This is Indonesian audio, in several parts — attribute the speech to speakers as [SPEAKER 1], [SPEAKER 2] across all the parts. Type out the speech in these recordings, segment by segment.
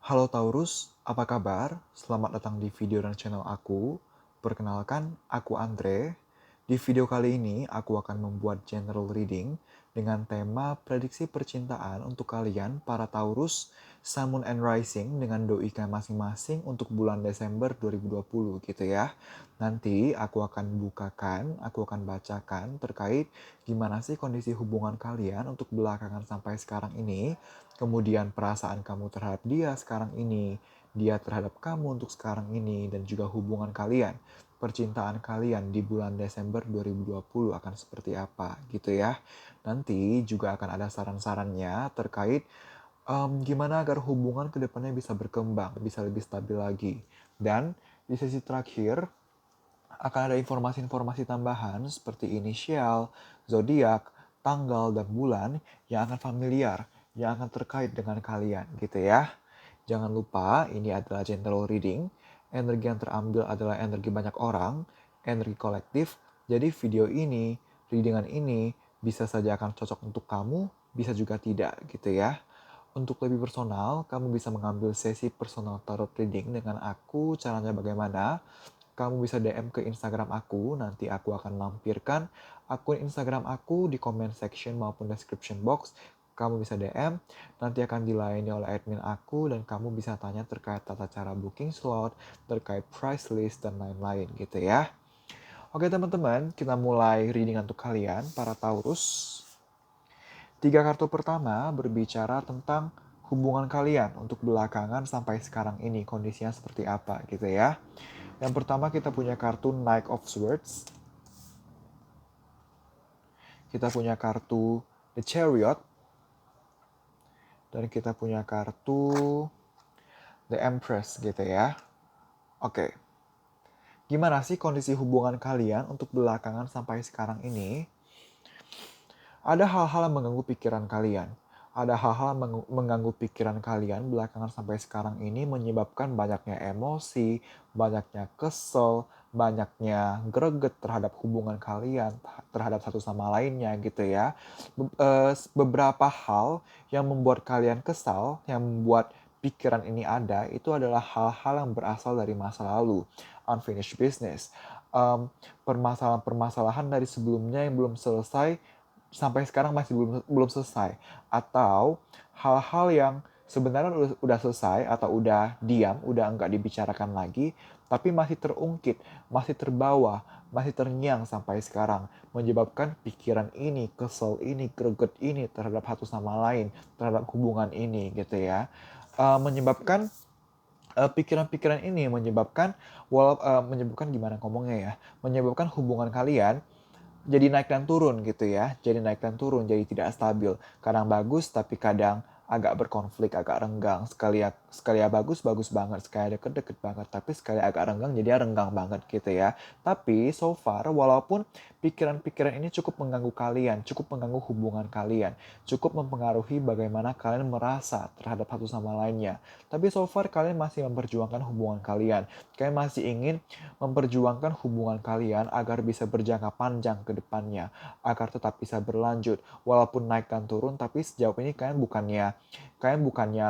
[SPEAKER 1] Halo Taurus, apa kabar? Selamat datang di video dan channel aku. Perkenalkan, aku Andre. Di video kali ini, aku akan membuat general reading dengan tema prediksi percintaan untuk kalian, para Taurus, Sun, Moon, and Rising dengan doi kalian masing-masing untuk bulan Desember 2020 gitu ya. Nanti aku akan bacakan terkait gimana sih kondisi hubungan kalian untuk belakangan sampai sekarang ini. Kemudian perasaan kamu terhadap dia sekarang ini, dia terhadap kamu untuk sekarang ini, dan juga hubungan kalian, percintaan kalian di bulan Desember 2020 akan seperti apa gitu ya. Nanti juga akan ada saran-sarannya terkait gimana agar hubungan kedepannya bisa berkembang, bisa lebih stabil lagi. Dan di sesi terakhir akan ada informasi-informasi tambahan seperti inisial, zodiak, tanggal, dan bulan yang akan familiar, yang akan terkait dengan kalian gitu ya. Jangan lupa ini adalah general reading, energi yang terambil adalah energi banyak orang, energi kolektif, jadi video ini, readingan ini bisa saja akan cocok untuk kamu, bisa juga tidak gitu ya. Untuk lebih personal, kamu bisa mengambil sesi personal tarot reading dengan aku. Caranya bagaimana? Kamu bisa DM ke Instagram aku, nanti aku akan lampirkan akun Instagram aku di comment section maupun description box. Kamu bisa DM, nanti akan dilayani oleh admin aku, dan kamu bisa tanya terkait tata cara booking slot, terkait price list, dan lain-lain gitu ya. Oke teman-teman, kita mulai reading untuk kalian, para Taurus. 3 kartu pertama berbicara tentang hubungan kalian untuk belakangan sampai sekarang ini, kondisinya seperti apa gitu ya. Yang pertama kita punya kartu Knight of Swords. Kita punya kartu The Chariot. Dan kita punya kartu The Empress gitu ya. Oke. Gimana sih kondisi hubungan kalian untuk belakangan sampai sekarang ini? Ada hal-hal yang mengganggu pikiran kalian. Ada hal-hal yang mengganggu pikiran kalian belakangan sampai sekarang ini menyebabkan banyaknya emosi, banyaknya kesel, banyaknya greget terhadap hubungan kalian, terhadap satu sama lainnya gitu ya. Beberapa hal yang membuat kalian kesal, yang membuat pikiran ini ada, itu adalah hal-hal yang berasal dari masa lalu, unfinished business. Permasalahan-permasalahan dari sebelumnya yang belum selesai sampai sekarang masih belum belum selesai, atau hal-hal yang sebenarnya udah selesai atau udah diam, udah enggak dibicarakan lagi, tapi masih terungkit, masih terbawa, masih terngiang sampai sekarang, menyebabkan pikiran ini, kesel ini, greget ini terhadap satu sama lain, terhadap hubungan ini gitu ya. Menyebabkan pikiran-pikiran ini menyebabkan gimana ngomongnya ya, menyebabkan hubungan kalian jadi naik dan turun gitu ya. Jadi naik dan turun, jadi tidak stabil. Kadang bagus tapi kadang agak berkonflik, agak renggang. Sekali ya bagus, bagus banget. Sekali deket, deket banget. Tapi sekali agak renggang, jadi renggang banget gitu ya. Tapi so far, walaupun pikiran-pikiran ini cukup mengganggu kalian, cukup mengganggu hubungan kalian, cukup mempengaruhi bagaimana kalian merasa terhadap satu sama lainnya. Tapi so far kalian masih memperjuangkan hubungan kalian. Kalian masih ingin memperjuangkan hubungan kalian agar bisa berjangka panjang ke depannya, agar tetap bisa berlanjut. Walaupun naik dan turun, tapi sejauh ini kalian bukannya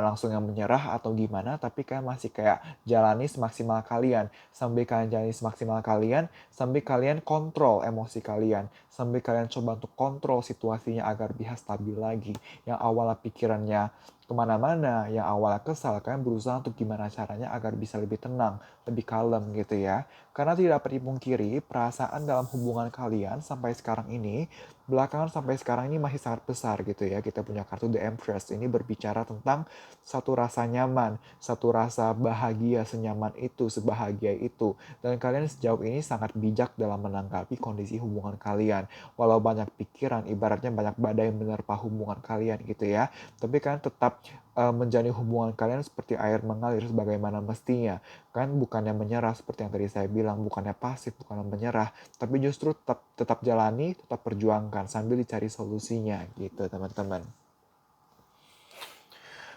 [SPEAKER 1] langsung yang menyerah atau gimana, tapi kalian masih kayak jalani semaksimal kalian. Sambil kalian jalani semaksimal kalian, sambil kalian kontrol emosi kalian, sambil kalian coba untuk kontrol situasinya agar bisa stabil lagi. Yang awalnya pikirannya kemana-mana, yang awalnya kesal, kalian berusaha untuk gimana caranya agar bisa lebih tenang, lebih kalem gitu ya. Karena tidak dapat dipungkiri, perasaan dalam hubungan kalian sampai sekarang ini, belakangan sampai sekarang ini masih sangat besar gitu ya. Kita punya kartu The Empress, ini berbicara tentang satu rasa nyaman, satu rasa bahagia, senyaman itu, sebahagia itu. Dan kalian sejauh ini sangat bijak dalam menanggapi kondisi hubungan kalian. Walau banyak pikiran, ibaratnya banyak badai menerpa hubungan kalian gitu ya. Tapi kalian tetap menjalani hubungan kalian seperti air mengalir sebagaimana mestinya. Kalian bukannya menyerah seperti yang tadi saya bilang, bukannya pasif, bukannya menyerah, tapi justru tetap jalani, tetap perjuangkan sambil dicari solusinya gitu teman-teman.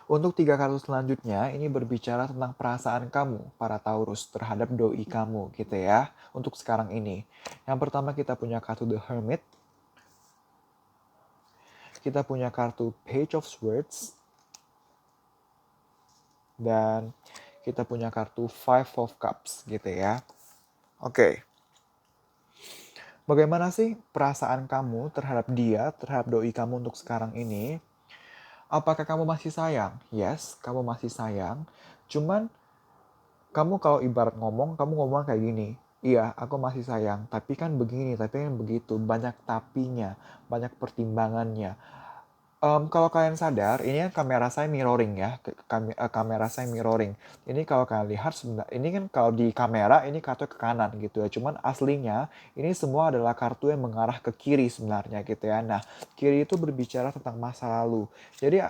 [SPEAKER 1] Untuk 3 kartu selanjutnya, ini berbicara tentang perasaan kamu, para Taurus, terhadap doi kamu gitu ya, untuk sekarang ini. Yang pertama kita punya kartu The Hermit, kita punya kartu Page of Swords, dan kita punya kartu Five of Cups gitu ya. Oke. Bagaimana sih perasaan kamu terhadap dia, terhadap doi kamu untuk sekarang ini? Apakah kamu masih sayang? Yes, kamu masih sayang. Cuman kamu kalau ibarat ngomong, kamu ngomong kayak gini. Iya, aku masih sayang, tapi kan begini, tapi kan begitu. Banyak tapinya, banyak pertimbangannya. Kalau kalian sadar, ini kan kamera saya mirroring ya, kamera saya mirroring. Ini kalau kalian lihat ini kan kalau di kamera ini kartu ke kanan gitu ya. Cuman aslinya ini semua adalah kartu yang mengarah ke kiri sebenarnya gitu ya. Nah, kiri itu berbicara tentang masa lalu.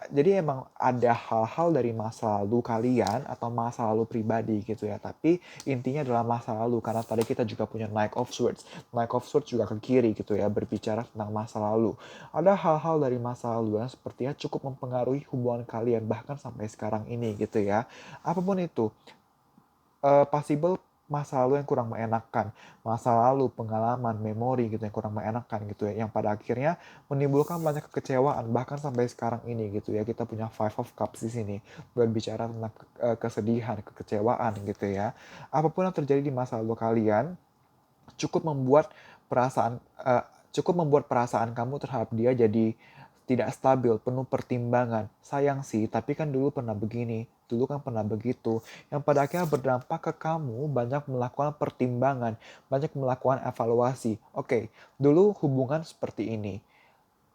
[SPEAKER 1] Jadi emang ada hal-hal dari masa lalu kalian atau masa lalu pribadi gitu ya. Tapi intinya adalah masa lalu karena tadi kita juga punya Knight of Swords. Knight of Swords juga ke kiri gitu ya, berbicara tentang masa lalu. Ada hal-hal dari masa lalu yang sepertinya cukup mempengaruhi hubungan kalian bahkan sampai sekarang ini gitu ya. Apapun itu, possible masa lalu yang kurang mengenakan, masa lalu, pengalaman, memori gitu yang kurang mengenakan gitu ya, yang pada akhirnya menimbulkan banyak kekecewaan bahkan sampai sekarang ini gitu ya. Kita punya Five of Cups di sini berbicara tentang kesedihan, kekecewaan gitu ya. Apapun yang terjadi di masa lalu kalian cukup membuat perasaan eh, cukup membuat perasaan kamu terhadap dia jadi tidak stabil, penuh pertimbangan. Sayang sih, tapi kan dulu pernah begini, dulu kan pernah begitu. Yang pada akhirnya berdampak ke kamu banyak melakukan pertimbangan, banyak melakukan evaluasi. Oke, dulu hubungan seperti ini.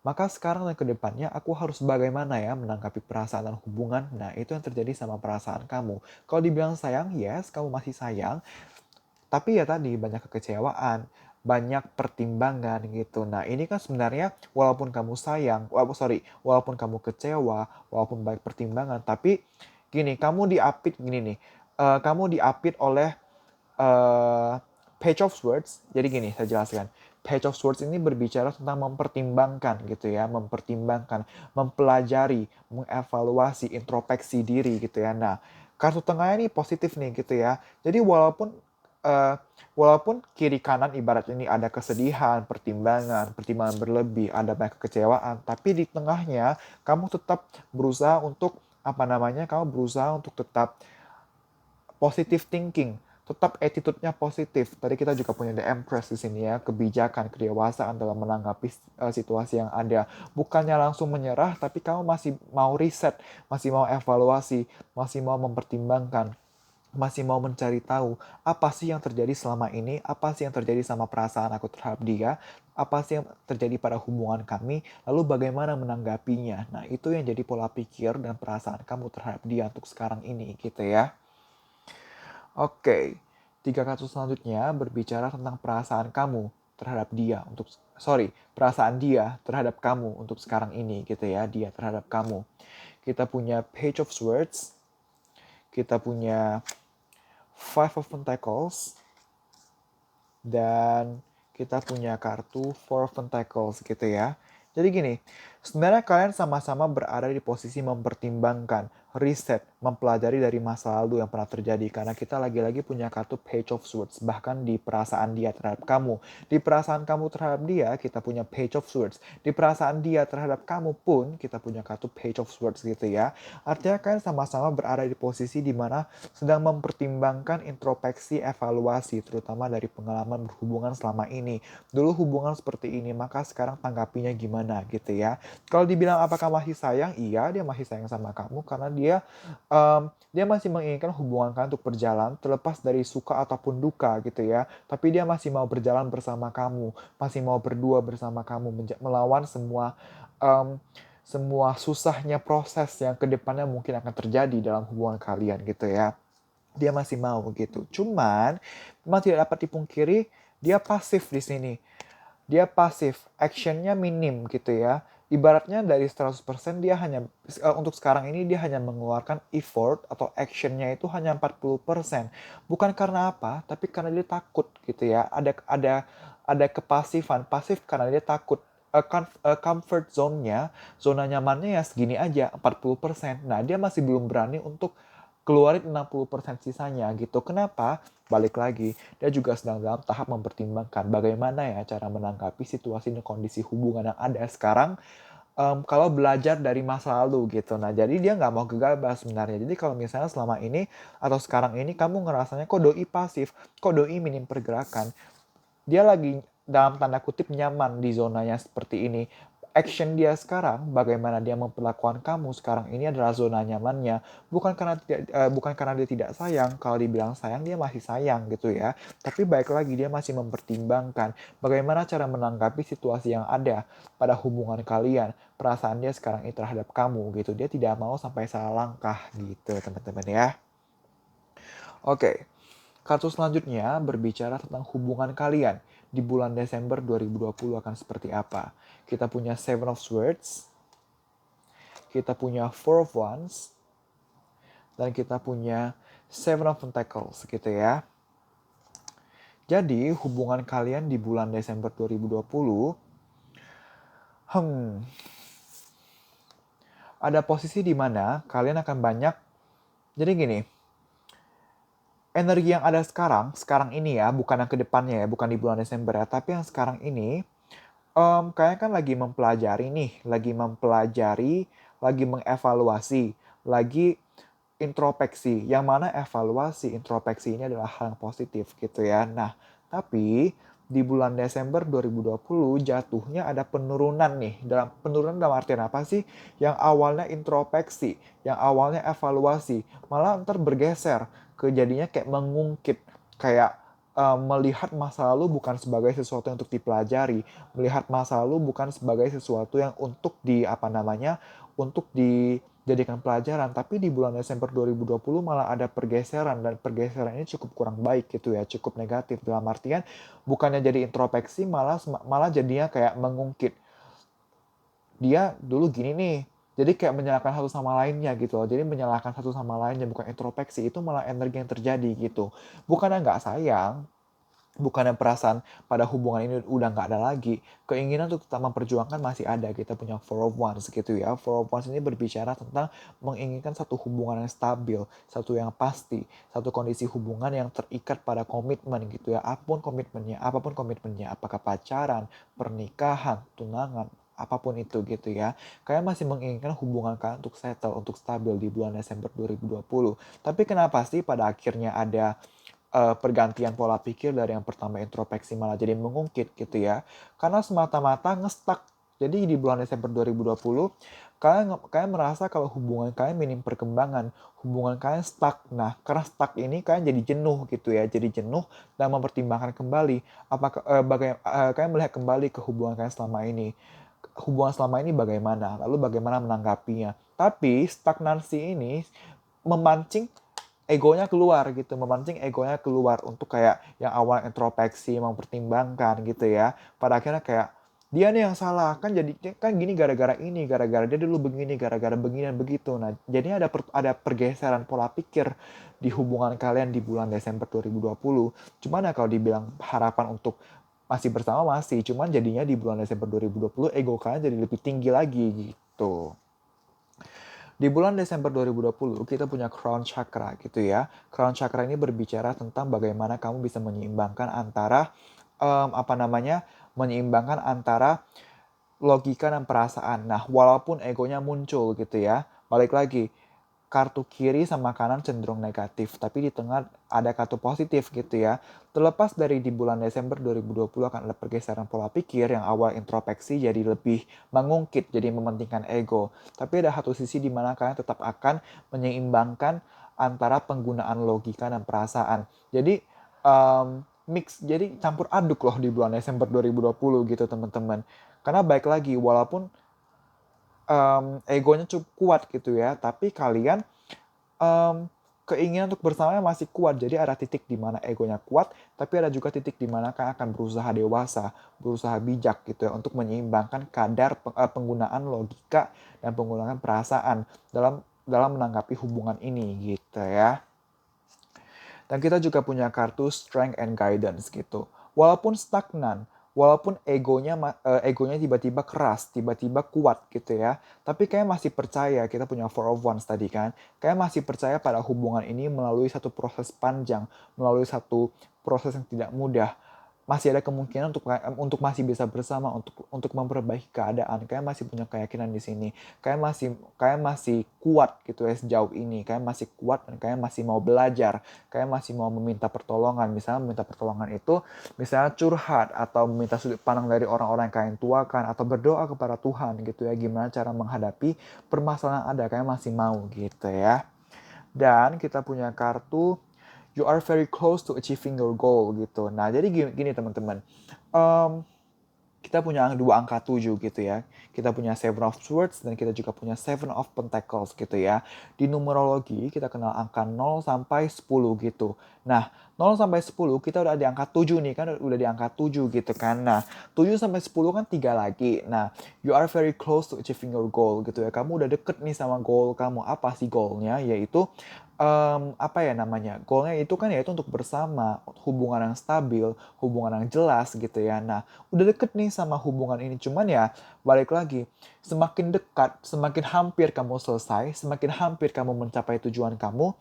[SPEAKER 1] Maka sekarang dan kedepannya aku harus bagaimana ya menanggapi perasaan dan hubungan. Nah, itu yang terjadi sama perasaan kamu. Kalau dibilang sayang, yes, kamu masih sayang. Tapi ya tadi banyak kekecewaan, banyak pertimbangan gitu. Nah ini kan sebenarnya walaupun kamu sayang, walaupun kamu kecewa, walaupun banyak pertimbangan, tapi gini, kamu diapit gini nih, kamu diapit oleh Page of Swords. Jadi gini, saya jelaskan. Page of Swords ini berbicara tentang mempertimbangkan gitu ya, mempertimbangkan, mempelajari, mengevaluasi, introspeksi diri gitu ya. Nah, kartu tengahnya ini positif nih gitu ya. Jadi eh, walaupun kiri kanan ibarat ini ada kesedihan, pertimbangan berlebih, ada banyak kekecewaan, tapi di tengahnya kamu tetap berusaha untuk apa namanya? Kamu berusaha untuk tetap positive thinking, tetap attitude-nya positif. Tadi kita juga punya The Empress di sini ya, kebijakan, kedewasaan dalam menanggapi situasi yang ada. Bukannya langsung menyerah, tapi kamu masih mau riset, masih mau evaluasi, masih mau mempertimbangkan, masih mau mencari tahu apa sih yang terjadi selama ini, apa sih yang terjadi sama perasaan aku terhadap dia, apa sih yang terjadi pada hubungan kami, lalu bagaimana menanggapinya. Nah, itu yang jadi pola pikir dan perasaan kamu terhadap dia untuk sekarang ini gitu ya. Oke, tiga kasus selanjutnya berbicara tentang perasaan kamu terhadap dia perasaan dia terhadap kamu untuk sekarang ini gitu ya, dia terhadap kamu. Kita punya Page of Swords, kita punya Five of Pentacles, dan kita punya kartu Four of Pentacles gitu ya. Jadi gini, sebenarnya kalian sama-sama berada di posisi mempertimbangkan, riset, mempelajari dari masa lalu yang pernah terjadi. Karena kita lagi-lagi punya kartu Page of Swords, bahkan di perasaan dia terhadap kamu. Di perasaan kamu terhadap dia, kita punya Page of Swords. Di perasaan dia terhadap kamu pun, kita punya kartu Page of Swords gitu ya. Artinya kalian sama-sama berada di posisi di mana sedang mempertimbangkan introspeksi evaluasi, terutama dari pengalaman berhubungan selama ini. Dulu hubungan seperti ini, maka sekarang tanggapinya gimana gitu ya. Kalau dibilang apakah masih sayang, iya dia masih sayang sama kamu karena dia masih menginginkan hubungan kalian untuk berjalan terlepas dari suka ataupun duka gitu ya. Tapi dia masih mau berjalan bersama kamu, masih mau berdua bersama kamu melawan um, semua susahnya proses yang kedepannya mungkin akan terjadi dalam hubungan kalian gitu ya. Dia masih mau gitu. Cuman memang tidak dapat dipungkiri dia pasif di sini. Dia pasif, actionnya minim gitu ya. Ibaratnya dari 100% dia hanya untuk sekarang ini dia hanya mengeluarkan effort atau actionnya itu hanya 40%. Bukan karena apa, tapi karena dia takut gitu ya. Ada kepasifan, pasif karena dia takut. Comfort zone-nya, zona nyamannya ya segini aja, 40%. Nah, dia masih belum berani untuk keluarin 60% sisanya gitu. Kenapa? Balik lagi, dia juga sedang dalam tahap mempertimbangkan bagaimana ya cara menanggapi situasi dan kondisi hubungan yang ada sekarang kalau belajar dari masa lalu gitu. Nah, jadi dia nggak mau gegabah sebenarnya. Jadi kalau misalnya selama ini atau sekarang ini kamu ngerasanya kok doi pasif, kok doi minim pergerakan, dia lagi dalam tanda kutip nyaman di zonanya seperti ini. Action dia sekarang, bagaimana dia memperlakukan kamu sekarang ini adalah zona nyamannya. Bukan karena dia tidak sayang. Kalau dibilang sayang, dia masih sayang gitu ya. Tapi baik lagi dia masih mempertimbangkan bagaimana cara menanggapi situasi yang ada pada hubungan kalian. Perasaan dia sekarang ini terhadap kamu gitu. Dia tidak mau sampai salah langkah gitu teman-teman ya. Oke, kartu selanjutnya berbicara tentang hubungan kalian di bulan Desember 2020 akan seperti apa. Kita punya Seven of Swords, kita punya Four of Wands, dan kita punya Seven of Pentacles gitu ya. Jadi hubungan kalian di bulan Desember 2020, ada posisi di mana kalian akan banyak, jadi gini, energi yang ada sekarang ini ya, bukan yang kedepannya ya, bukan di bulan Desember ya, tapi yang sekarang ini, kayaknya kan lagi mempelajari nih, lagi mengevaluasi, lagi introspeksi. Yang mana evaluasi, introspeksi ini adalah hal yang positif gitu ya. Nah, tapi di bulan Desember 2020 jatuhnya ada penurunan nih. Penurunan dalam artian apa sih? Yang awalnya introspeksi, yang awalnya evaluasi, malah ntar bergeser ke jadinya kayak mengungkit, kayak melihat masa lalu bukan sebagai sesuatu yang untuk dipelajari, melihat masa lalu bukan sebagai sesuatu yang untuk untuk dijadikan pelajaran. Tapi di bulan Desember 2020 malah ada pergeseran, dan pergeseran ini cukup kurang baik gitu ya, cukup negatif dalam artian bukannya jadi introspeksi, malah jadinya kayak mengungkit. Dia dulu gini nih, jadi kayak menyalahkan satu sama lainnya gitu loh. Jadi menyalahkan satu sama lainnya, bukan introspeksi. Itu malah energi yang terjadi gitu. Bukannya nggak sayang, bukannya perasaan pada hubungan ini udah nggak ada lagi. Keinginan untuk tetap memperjuangkan masih ada. Kita punya Four of Wands gitu ya. Four of Wands ini berbicara tentang menginginkan satu hubungan yang stabil, satu yang pasti, satu kondisi hubungan yang terikat pada komitmen gitu ya. Apapun komitmennya, apakah pacaran, pernikahan, tunangan, apapun itu gitu ya. Kalian masih menginginkan hubungan kalian untuk settle, untuk stabil di bulan Desember 2020. Tapi kenapa sih pada akhirnya ada pergantian pola pikir dari yang pertama introspeksi malah jadi mengungkit gitu ya. Karena semata-mata ngestak. Jadi di bulan Desember 2020, kalian merasa kalau hubungan kalian minim perkembangan, hubungan kalian stuck. Nah, karena stuck ini kalian jadi jenuh gitu ya, jadi jenuh dan mempertimbangkan kembali kalian melihat kembali ke hubungan kalian selama ini. Hubungan selama ini bagaimana, lalu bagaimana menanggapinya. Tapi stagnansi ini memancing memancing egonya keluar untuk kayak yang awal introspeksi, mempertimbangkan gitu ya. Pada akhirnya kayak dia nih yang salah, kan gini gara-gara ini, gara-gara dia dulu begini, gara-gara begini dan begitu. Nah, jadinya ada pergeseran pola pikir di hubungan kalian di bulan Desember 2020. Cuman ya kalau dibilang harapan untuk masih bersama masih, cuman jadinya di bulan Desember 2020 ego kalian jadi lebih tinggi lagi gitu. Di bulan Desember 2020 kita punya crown chakra gitu ya. Crown chakra ini berbicara tentang bagaimana kamu bisa menyeimbangkan antara menyeimbangkan antara logika dan perasaan. Nah, walaupun egonya muncul gitu ya. Balik lagi, kartu kiri sama kanan cenderung negatif, tapi di tengah ada kartu positif gitu ya. Terlepas dari di bulan Desember 2020 akan ada pergeseran pola pikir yang awal introspeksi jadi lebih mengungkit, jadi mementingkan ego. Tapi ada satu sisi di mana kalian tetap akan menyeimbangkan antara penggunaan logika dan perasaan. Jadi jadi campur aduk loh di bulan Desember 2020 gitu teman-teman. Karena baik lagi, walaupun egonya cukup kuat gitu ya, tapi kalian keinginan untuk bersamanya masih kuat. Jadi ada titik di mana egonya kuat, tapi ada juga titik di mana kalian akan berusaha dewasa, berusaha bijak gitu ya, untuk menyeimbangkan kadar penggunaan logika dan penggunaan perasaan dalam menanggapi hubungan ini gitu ya. Dan kita juga punya kartu Strength and Guidance gitu. Walaupun stagnan, walaupun egonya tiba-tiba keras, tiba-tiba kuat gitu ya. Tapi kayak masih percaya, kita punya Four of Wands tadi kan. Kayak masih percaya pada hubungan ini melalui satu proses panjang, melalui satu proses yang tidak mudah. masih ada kemungkinan untuk masih bisa bersama, untuk memperbaiki keadaan. Kalian masih punya keyakinan di sini. Kalian masih kuat gitu ya sejauh ini. Kalian masih kuat dan kalian masih mau belajar. Kalian masih mau meminta pertolongan. Misalnya meminta pertolongan itu misalnya curhat atau meminta sudut pandang dari orang-orang yang kalian tuakan atau berdoa kepada Tuhan gitu ya. Gimana cara menghadapi permasalahan ada. Kalian masih mau gitu ya. Dan kita punya kartu you are very close to achieving your goal gitu. Nah, jadi gini teman-teman. Um, kita punya dua angka 7 gitu ya. Kita punya Seven of Swords dan kita juga punya Seven of Pentacles gitu ya. Di numerologi kita kenal angka 0 sampai 10 gitu. Nah, 0 sampai 10 kita udah di angka 7 nih kan, udah di angka 7 gitu kan. Nah, 7 sampai 10 kan 3 lagi. Nah, you are very close to achieving your goal gitu ya. Kamu udah deket nih sama goal kamu. Apa sih goalnya? Yaitu apa ya namanya, goalnya itu kan yaitu untuk bersama, hubungan yang stabil, hubungan yang jelas gitu ya. Nah, udah deket nih sama hubungan ini, cuman ya balik lagi, semakin dekat, semakin hampir kamu selesai, semakin hampir kamu mencapai tujuan kamu,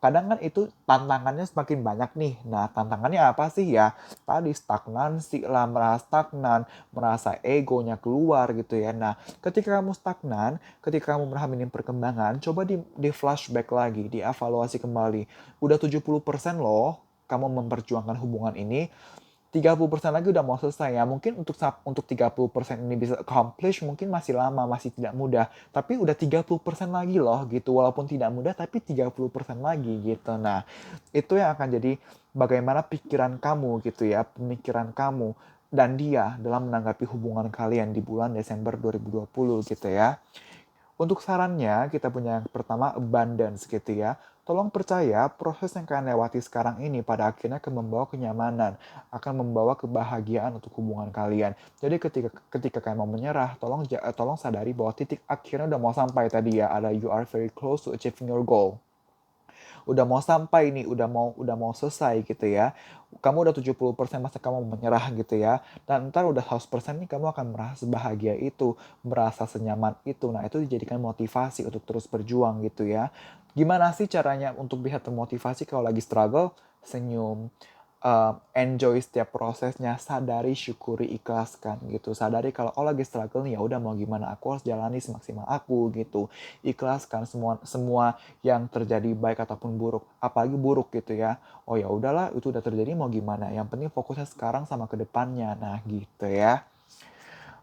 [SPEAKER 1] kadang kan itu tantangannya semakin banyak nih. Nah, tantangannya apa sih ya? Tadi stagnansi lah, merasa stagnan, merasa egonya keluar gitu ya. Nah, ketika kamu stagnan, ketika kamu mengalami perkembangan, coba di flashback lagi, dievaluasi kembali. Udah 70% loh kamu memperjuangkan hubungan ini, 30% lagi udah mau selesai ya. Mungkin untuk 30% ini bisa accomplish mungkin masih lama, masih tidak mudah. Tapi udah 30% lagi loh gitu. Walaupun tidak mudah tapi 30% lagi gitu. Nah, itu yang akan jadi bagaimana pikiran kamu gitu ya, pemikiran kamu dan dia dalam menanggapi hubungan kalian di bulan Desember 2020 gitu ya. Untuk sarannya, kita punya yang pertama abundance gitu ya. Tolong percaya proses yang kalian lewati sekarang ini pada akhirnya akan membawa kenyamanan, akan membawa kebahagiaan untuk hubungan kalian. Jadi ketika kalian mau menyerah, tolong sadari bahwa titik akhirnya udah mau sampai tadi ya, ada you are very close to achieving your goal. Udah mau sampai nih, udah mau selesai gitu ya. Kamu udah 70% masa kamu menyerah gitu ya. Dan ntar udah 100% nih kamu akan merasa bahagia itu, merasa senyaman itu. Nah, itu dijadikan motivasi untuk terus berjuang gitu ya. Gimana sih caranya untuk bisa termotivasi kalau lagi struggle? Senyum, enjoy setiap prosesnya, sadari, syukuri, ikhlaskan gitu. Sadari kalau lagi struggle nih, ya udah mau gimana, aku harus jalani semaksimal aku gitu. Ikhlaskan semua semua yang terjadi baik ataupun buruk, apalagi buruk gitu ya. Oh ya udahlah, itu udah terjadi mau gimana. Yang penting fokusnya sekarang sama ke depannya. Nah, gitu ya.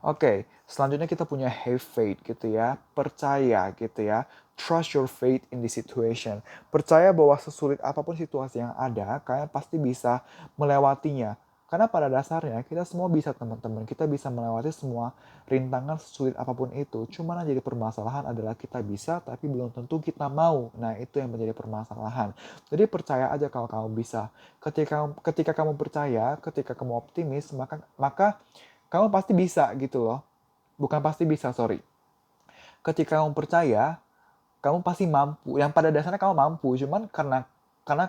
[SPEAKER 1] Oke, selanjutnya kita punya have faith gitu ya, percaya gitu ya. Trust your faith in the situation. Percaya bahwa sesulit apapun situasi yang ada, kalian pasti bisa melewatinya. Karena pada dasarnya kita semua bisa teman-teman, kita bisa melewati semua rintangan sesulit apapun itu. Cuma yang jadi permasalahan adalah kita bisa, tapi belum tentu kita mau. Nah, itu yang menjadi permasalahan. Jadi percaya aja kalau kamu bisa. Ketika kamu percaya, ketika kamu optimis, maka kamu pasti bisa gitu loh. Bukan pasti bisa, sorry. Ketika kamu percaya, kamu pasti mampu. Yang pada dasarnya kamu mampu, cuman karena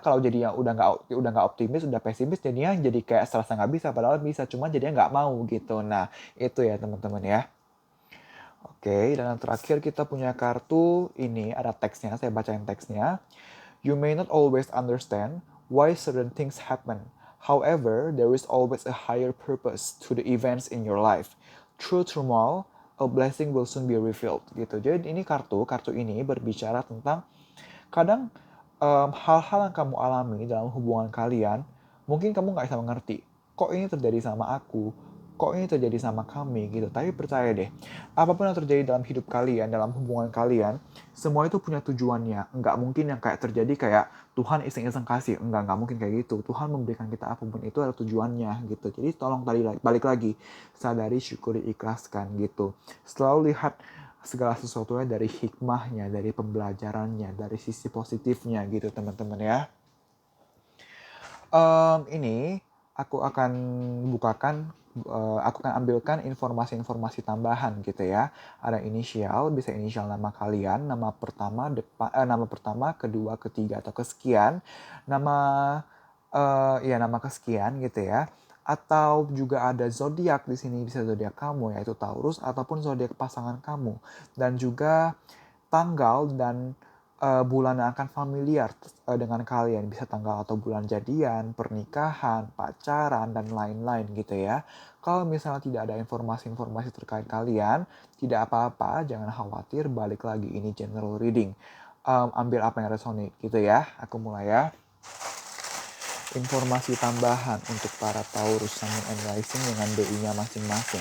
[SPEAKER 1] kalau jadinya udah nggak optimis, udah pesimis, jadinya jadi kayak serasa nggak bisa, padahal bisa, cuma jadinya nggak mau gitu. Nah, itu ya teman-teman ya. Oke, dan yang terakhir kita punya kartu ini, ada teksnya, saya bacain teksnya. You may not always understand why certain things happen. However, there is always a higher purpose to the events in your life. Through turmoil, a blessing will soon be revealed. Gitu. Jadi ini kartu ini berbicara tentang kadang hal-hal yang kamu alami dalam hubungan kalian, mungkin kamu nggak bisa mengerti. Kok ini terjadi sama aku? Kok ini terjadi sama kami gitu. Tapi percaya deh, apapun yang terjadi dalam hidup kalian, dalam hubungan kalian, semua itu punya tujuannya. Nggak mungkin yang kayak terjadi kayak Tuhan iseng-iseng kasih. Nggak mungkin kayak gitu. Tuhan memberikan kita apapun itu ada tujuannya gitu. Jadi tolong tadi balik lagi, sadari, syukuri, ikhlaskan gitu. Selalu lihat segala sesuatunya dari hikmahnya, dari pembelajarannya, dari sisi positifnya gitu teman-teman ya. Ini aku akan bukakan, aku akan ambilkan informasi-informasi tambahan gitu ya. Ada inisial, bisa inisial nama kalian, nama pertama, kedua, ketiga atau kesekian, nama nama kesekian gitu ya. Atau juga ada zodiak di sini, bisa zodiak kamu yaitu Taurus ataupun zodiak pasangan kamu, dan juga tanggal dan bulan yang akan familiar dengan kalian. Bisa tanggal atau bulan jadian, pernikahan, pacaran, dan lain-lain gitu ya. Kalau misalnya tidak ada informasi-informasi terkait kalian, tidak apa-apa, jangan khawatir, balik lagi ini general reading. Ambil apa yang resonate gitu ya. Aku mulai ya. Informasi tambahan untuk para Taurus Sun Moon and Rising dengan DI-nya masing-masing.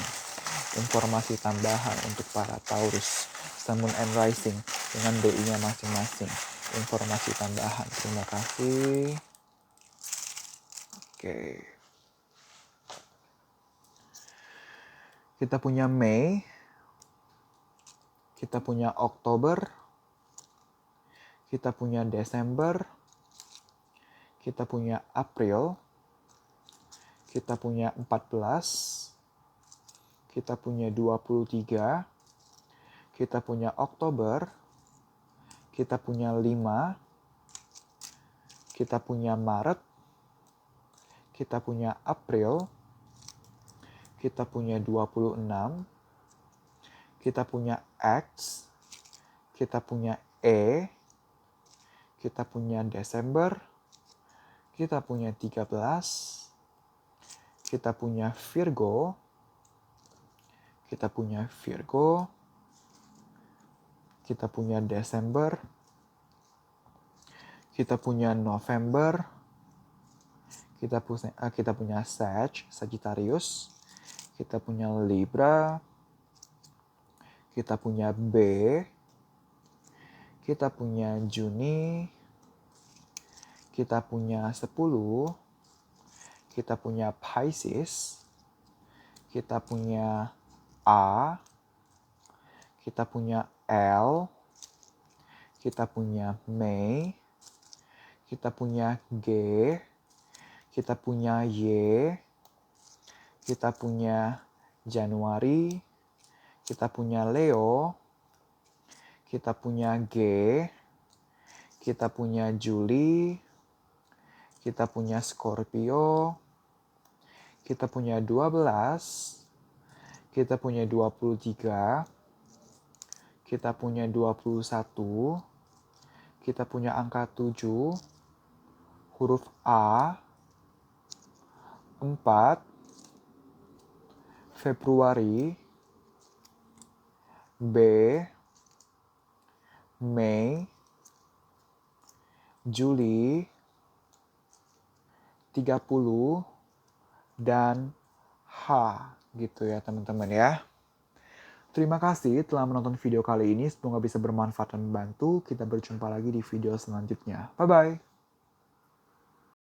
[SPEAKER 1] Informasi tambahan untuk para Taurus Sun Moon and Rising dengan DI-nya masing-masing. Informasi tambahan. Terima kasih. Oke. Kita punya Mei. Kita punya Oktober. Kita punya Desember. Kita punya April. Kita punya 14. Kita punya 23. Kita punya Oktober. Kita punya 5. Kita punya Maret. Kita punya April. Kita punya 26. Kita punya X. Kita punya E. Kita punya Desember. Kita punya 13. Kita punya Virgo. Kita punya Virgo. Kita punya Desember. Kita punya November. Kita punya Sagittarius. Kita punya Libra. Kita punya B. Kita punya Juni. Kita punya 10. Kita punya Pisces. Kita punya A. Kita punya L. Kita punya Mei. Kita punya G. Kita punya Y. Kita punya Januari. Kita punya Leo. Kita punya G. Kita punya Juli. Kita punya Scorpio. Kita punya 12. Kita punya 23. Kita punya 21. Kita punya angka 7. Huruf A. 4. Februari. B. Mei. Juli. 30 dan H gitu ya teman-teman ya. Terima kasih telah menonton video kali ini, semoga bisa bermanfaat dan membantu. Kita berjumpa lagi di video selanjutnya. Bye-bye.